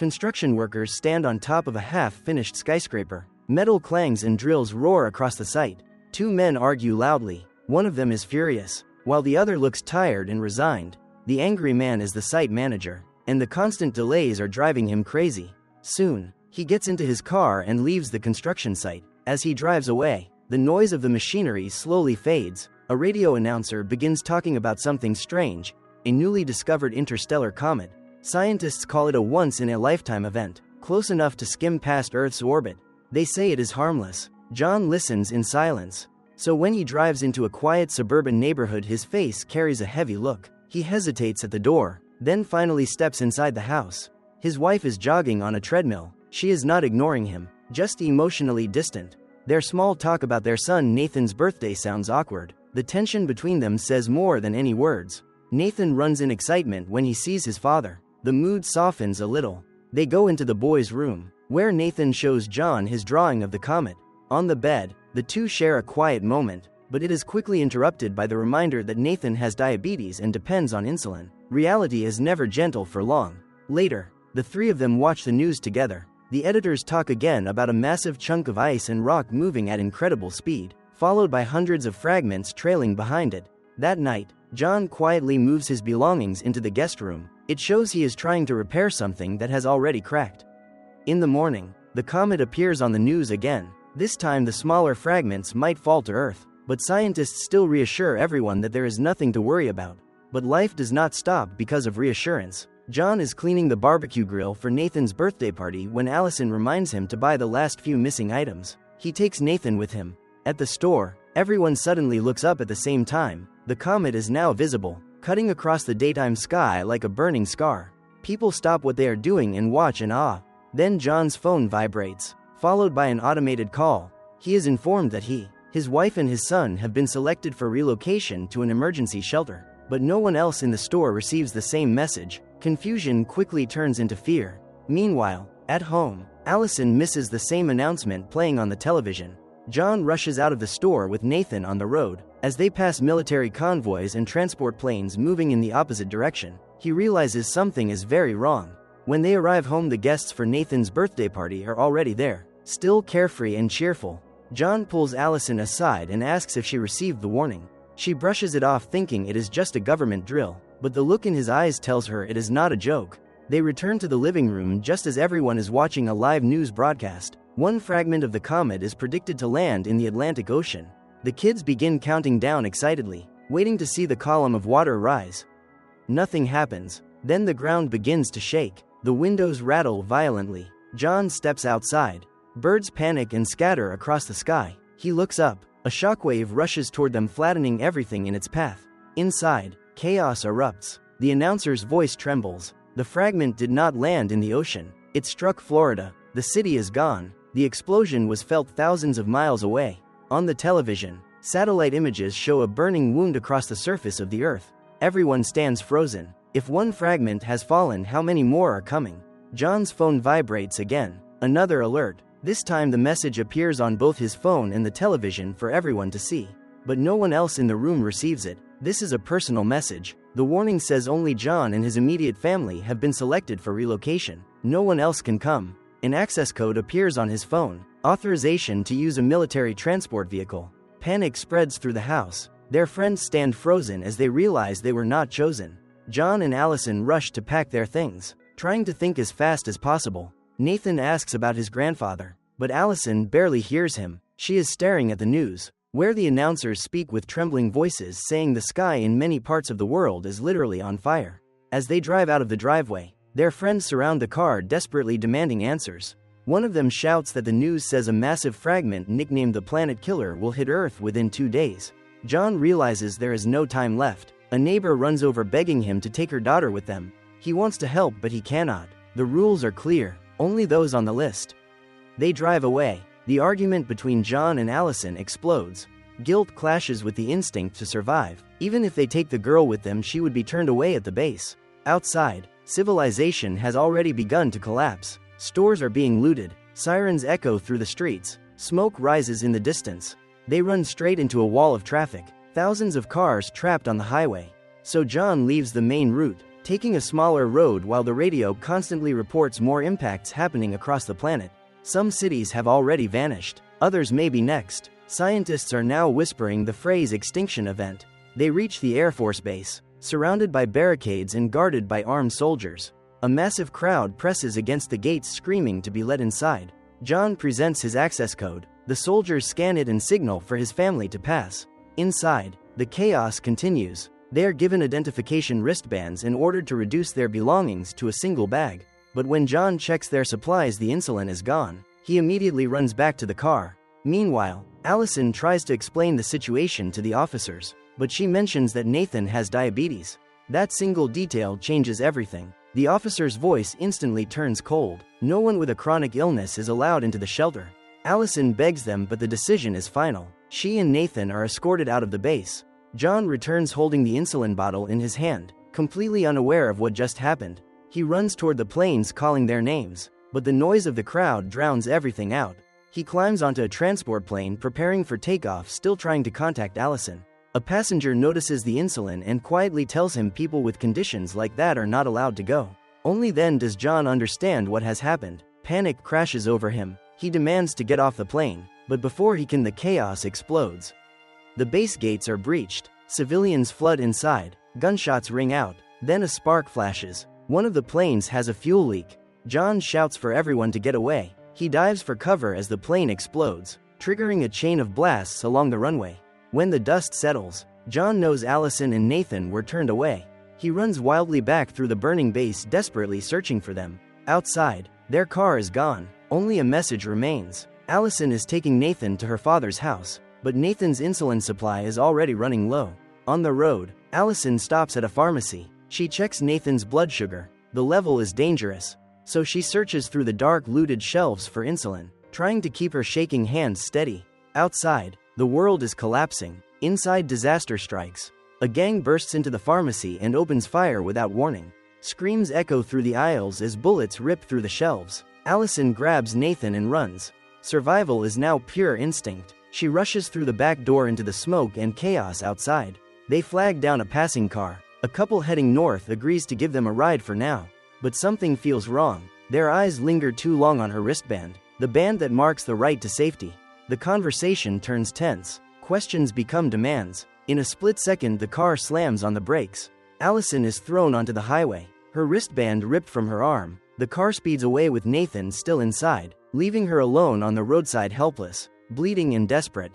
Construction workers stand on top of a half-finished skyscraper. Metal clangs and drills roar across the site. Two men argue loudly. One of them is furious, while the other looks tired and resigned. The angry man is the site manager, and the constant delays are driving him crazy. Soon, he gets into his car and leaves the construction site. As he drives away, the noise of the machinery slowly fades. A radio announcer begins talking about something strange, a newly discovered interstellar comet. Scientists call it a once-in-a-lifetime event, close enough to skim past Earth's orbit. They say it is harmless. John listens in silence. So when he drives into a quiet suburban neighborhood, his face carries a heavy look. He hesitates at the door, then finally steps inside the house. His wife is jogging on a treadmill. She is not ignoring him, just emotionally distant. Their small talk about their son Nathan's birthday sounds awkward. The tension between them says more than any words. Nathan runs in excitement when he sees his father. The mood softens a little. They go into the boys' room, where Nathan shows John his drawing of the comet. On the bed, the two share a quiet moment, but it is quickly interrupted by the reminder that Nathan has diabetes and depends on insulin. Reality is never gentle for long. Later, the three of them watch the news together. The editors talk again about a massive chunk of ice and rock moving at incredible speed, followed by hundreds of fragments trailing behind it. That night, John quietly moves his belongings into the guest room. It shows he is trying to repair something that has already cracked. In the morning, the comet appears on the news again. This time the smaller fragments might fall to Earth, but scientists still reassure everyone that there is nothing to worry about. But life does not stop because of reassurance. John is cleaning the barbecue grill for Nathan's birthday party when Allison reminds him to buy the last few missing items. He takes Nathan with him. At the store, everyone suddenly looks up at the same time. The comet is now visible, cutting across the daytime sky like a burning scar. People stop what they are doing and watch in awe. Then John's phone vibrates, followed by an automated call. He is informed that his wife and his son have been selected for relocation to an emergency shelter. But no one else in the store receives the same message. Confusion quickly turns into fear. Meanwhile, at home, Allison misses the same announcement playing on the television. John rushes out of the store with Nathan on the road. As they pass military convoys and transport planes moving in the opposite direction, he realizes something is very wrong. When they arrive home, the guests for Nathan's birthday party are already there, still carefree and cheerful. John pulls Allison aside and asks if she received the warning. She brushes it off, thinking it is just a government drill, but the look in his eyes tells her it is not a joke. They return to the living room just as everyone is watching a live news broadcast. One fragment of the comet is predicted to land in the Atlantic Ocean. The kids begin counting down excitedly, waiting to see the column of water rise. Nothing happens. Then the ground begins to shake. The windows rattle violently. John steps outside. Birds panic and scatter across the sky. He looks up. A shockwave rushes toward them, flattening everything in its path. Inside, chaos erupts. The announcer's voice trembles. The fragment did not land in the ocean. It struck Florida. The city is gone. The explosion was felt thousands of miles away. On the television, satellite images show a burning wound across the surface of the Earth. Everyone stands frozen. If one fragment has fallen, how many more are coming? John's phone vibrates again. Another alert. This time the message appears on both his phone and the television for everyone to see. But no one else in the room receives it. This is a personal message. The warning says only John and his immediate family have been selected for relocation. No one else can come. An access code appears on his phone. Authorization to use a military transport vehicle. Panic spreads through the house. Their friends stand frozen as they realize they were not chosen. John and Allison rush to pack their things, trying to think as fast as possible. Nathan asks about his grandfather, but Allison barely hears him. She is staring at the news, where the announcers speak with trembling voices, saying the sky in many parts of the world is literally on fire. As they drive out of the driveway, their friends surround the car, desperately demanding answers. One of them shouts that the news says a massive fragment nicknamed the Planet Killer will hit Earth within 2 days. John realizes there is no time left. A neighbor runs over, begging him to take her daughter with them. He wants to help, but he cannot. The rules are clear. Only those on the list. They drive away. The argument between John and Allison explodes. Guilt clashes with the instinct to survive. Even if they take the girl with them, she would be turned away at the base. Outside, civilization has already begun to collapse. Stores are being looted. Sirens echo through the streets. Smoke rises in the distance. They run straight into a wall of traffic. Thousands of cars trapped on the highway. So John leaves the main route. taking a smaller road while the radio constantly reports more impacts happening across the planet. Some cities have already vanished, others may be next. Scientists are now whispering the phrase extinction event. They reach the Air Force Base, surrounded by barricades and guarded by armed soldiers. A massive crowd presses against the gates screaming to be let inside. John presents his access code. The soldiers scan it and signal for his family to pass. Inside, the chaos continues. They are given identification wristbands and ordered to reduce their belongings to a single bag. But when John checks their supplies, the insulin is gone. He immediately runs back to the car. Meanwhile, Allison tries to explain the situation to the officers, but she mentions that Nathan has diabetes. That single detail changes everything. The officer's voice instantly turns cold. No one with a chronic illness is allowed into the shelter. Allison begs them, but the decision is final. She and Nathan are escorted out of the base. John returns holding the insulin bottle in his hand, completely unaware of what just happened. He runs toward the planes calling their names, but the noise of the crowd drowns everything out. He climbs onto a transport plane preparing for takeoff, still trying to contact Allison. A passenger notices the insulin and quietly tells him people with conditions like that are not allowed to go. Only then does John understand what has happened. Panic crashes over him. He demands to get off the plane, but before he can, the chaos explodes. The base gates are breached. Civilians flood inside. Gunshots ring out. Then a spark flashes. One of the planes has a fuel leak. John shouts for everyone to get away. He dives for cover as the plane explodes, triggering a chain of blasts along the runway. When the dust settles, John knows Allison and Nathan were turned away. He runs wildly back through the burning base, desperately searching for them. Outside, their car is gone. Only a message remains. Allison is taking Nathan to her father's house, but Nathan's insulin supply is already running low. On the road, Allison stops at a pharmacy. She checks Nathan's blood sugar. The level is dangerous, so she searches through the dark, looted shelves for insulin, trying to keep her shaking hands steady. Outside, the world is collapsing. Inside, disaster strikes. A gang bursts into the pharmacy and opens fire without warning. Screams echo through the aisles as bullets rip through the shelves. Allison grabs Nathan and runs. Survival is now pure instinct. She rushes through the back door into the smoke and chaos outside. They flag down a passing car. A couple heading north agrees to give them a ride for now. But something feels wrong. Their eyes linger too long on her wristband, the band that marks the right to safety. The conversation turns tense. Questions become demands. In a split second, the car slams on the brakes. Allison is thrown onto the highway, her wristband ripped from her arm. The car speeds away with Nathan still inside, leaving her alone on the roadside, helpless, bleeding and desperate.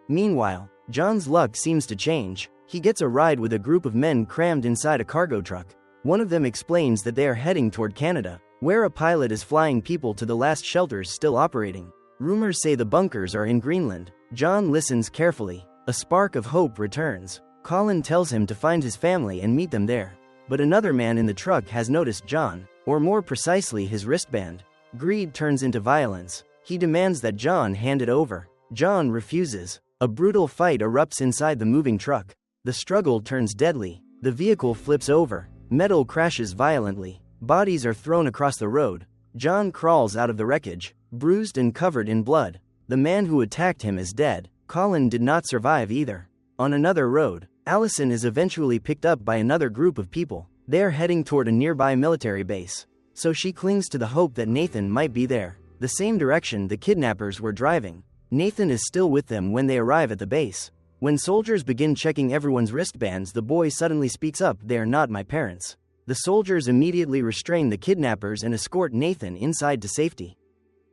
Meanwhile, John's luck seems to change. He gets a ride with a group of men crammed inside a cargo truck. One of them explains that they are heading toward Canada, where a pilot is flying people to the last shelters still operating. Rumors say the bunkers are in Greenland. John listens carefully. A spark of hope returns. Colin tells him to find his family and meet them there. But another man in the truck has noticed John, or more precisely his wristband. Greed turns into violence. He demands that John hand it over. John refuses. A brutal fight erupts inside the moving truck. The struggle turns deadly. The vehicle flips over. Metal crashes violently. Bodies are thrown across the road. John crawls out of the wreckage, bruised and covered in blood. The man who attacked him is dead. Colin did not survive either. On another road, Allison is eventually picked up by another group of people. They are heading toward a nearby military base, so she clings to the hope that Nathan might be there, the same direction the kidnappers were driving. Nathan is still with them when they arrive at the base. When soldiers begin checking everyone's wristbands, the boy suddenly speaks up, "They are not my parents." The soldiers immediately restrain the kidnappers and escort Nathan inside to safety.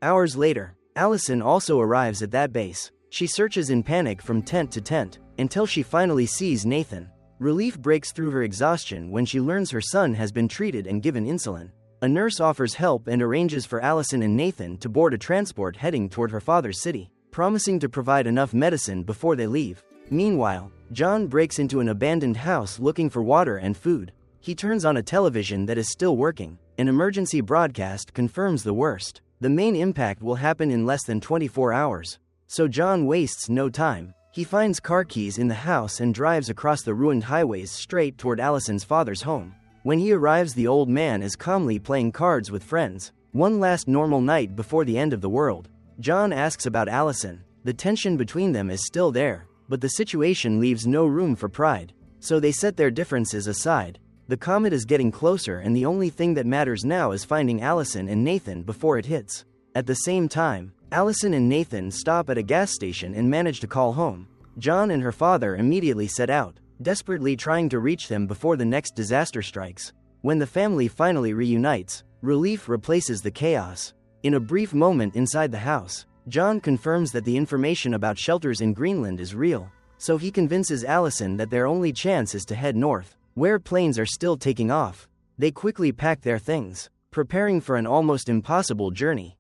Hours later, Allison also arrives at that base. She searches in panic from tent to tent, until she finally sees Nathan. Relief breaks through her exhaustion when she learns her son has been treated and given insulin. A nurse offers help and arranges for Allison and Nathan to board a transport heading toward her father's city, promising to provide enough medicine before they leave. Meanwhile, John breaks into an abandoned house looking for water and food. He turns on a television that is still working. An emergency broadcast confirms the worst. The main impact will happen in less than 24 hours. So John wastes no time. He finds car keys in the house and drives across the ruined highways straight toward Allison's father's home. When he arrives, the old man is calmly playing cards with friends. One last normal night before the end of the world. John asks about Allison. The tension between them is still there, but the situation leaves no room for pride. So they set their differences aside. The comet is getting closer, and the only thing that matters now is finding Allison and Nathan before it hits. At the same time, Allison and Nathan stop at a gas station and manage to call home. John and her father immediately set out, desperately trying to reach them before the next disaster strikes. When the family finally reunites, relief replaces the chaos. In a brief moment inside the house, John confirms that the information about shelters in Greenland is real, so he convinces Allison that their only chance is to head north, where planes are still taking off. They quickly pack their things, preparing for an almost impossible journey.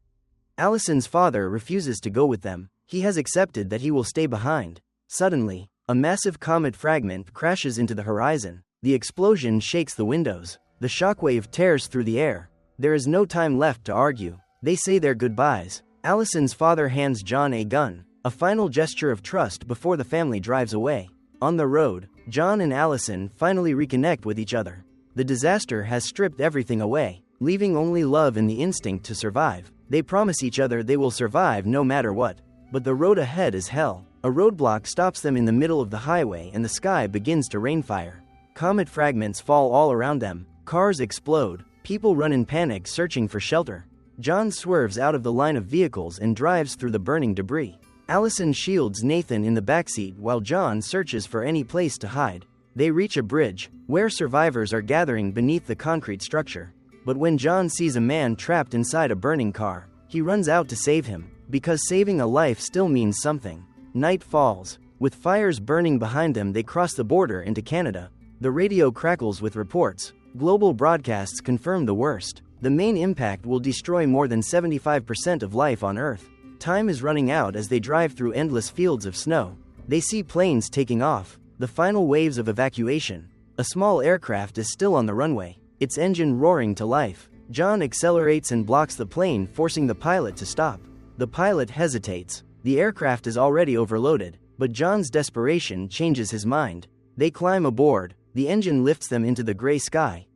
Allison's father refuses to go with them. He has accepted that he will stay behind. Suddenly, a massive comet fragment crashes into the horizon. The explosion shakes the windows. The shockwave tears through the air. There is no time left to argue. They say their goodbyes. Allison's father hands John a gun, a final gesture of trust before the family drives away. On the road, John and Allison finally reconnect with each other. The disaster has stripped everything away, leaving only love and the instinct to survive. They promise each other they will survive no matter what. But the road ahead is hell. A roadblock stops them in the middle of the highway, and the sky begins to rain fire. Comet fragments fall all around them. Cars explode. People run in panic searching for shelter. John swerves out of the line of vehicles and drives through the burning debris. Allison shields Nathan in the backseat while John searches for any place to hide. They reach a bridge, where survivors are gathering beneath the concrete structure. But when John sees a man trapped inside a burning car, he runs out to save him, because saving a life still means something. Night falls. With fires burning behind them, they cross the border into Canada. The radio crackles with reports. Global broadcasts confirm the worst. The main impact will destroy more than 75% of life on Earth. Time is running out as they drive through endless fields of snow. They see planes taking off. The final waves of evacuation. A small aircraft is still on the runway, its engine roaring to life. John accelerates and blocks the plane, forcing the pilot to stop. The pilot hesitates. The aircraft is already overloaded, but John's desperation changes his mind. They climb aboard. The engine lifts them into the gray sky.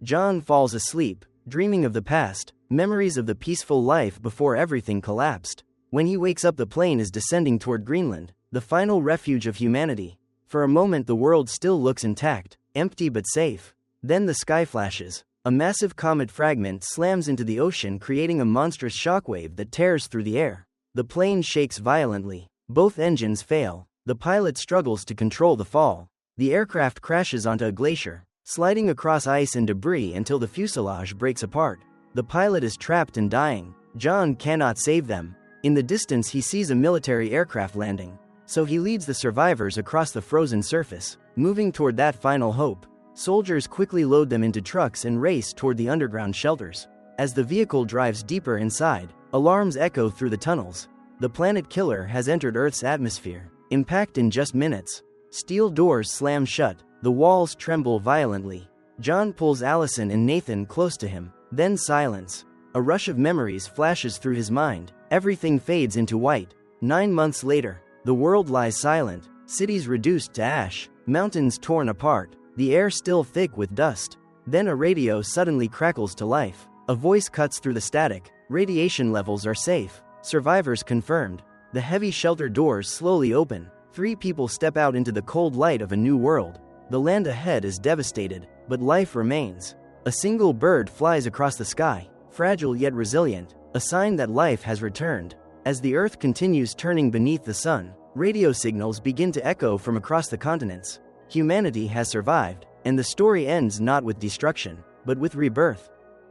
John falls asleep, dreaming of the past, memories of the peaceful life before everything collapsed. When he wakes up, the plane is descending toward Greenland, the final refuge of humanity. For a moment the world still looks intact, empty but safe. Then the sky flashes. A massive comet fragment slams into the ocean, creating a monstrous shockwave that tears through the air. The plane shakes violently. Both engines fail. The pilot struggles to control the fall. The aircraft crashes onto a glacier, sliding across ice and debris until the fuselage breaks apart. The pilot is trapped and dying. John cannot save them. In the distance he sees a military aircraft landing, so he leads the survivors across the frozen surface, moving toward that final hope. Soldiers quickly load them into trucks and race toward the underground shelters. As the vehicle drives deeper inside, alarms echo through the tunnels. The planet killer has entered Earth's atmosphere. Impact in just minutes. Steel doors slam shut. The walls tremble violently. John pulls Allison and Nathan close to him. Then silence. A rush of memories flashes through his mind. Everything fades into white. 9 months later, the world lies silent. Cities reduced to ash. Mountains torn apart. The air still thick with dust. Then a radio suddenly crackles to life. A voice cuts through the static. Radiation levels are safe. Survivors confirmed. The heavy shelter doors slowly open. 3 people step out into the cold light of a new world. The land ahead is devastated, but life remains. A single bird flies across the sky, fragile yet resilient, a sign that life has returned. As the Earth continues turning beneath the sun, radio signals begin to echo from across the continents. Humanity has survived, and the story ends not with destruction, but with rebirth.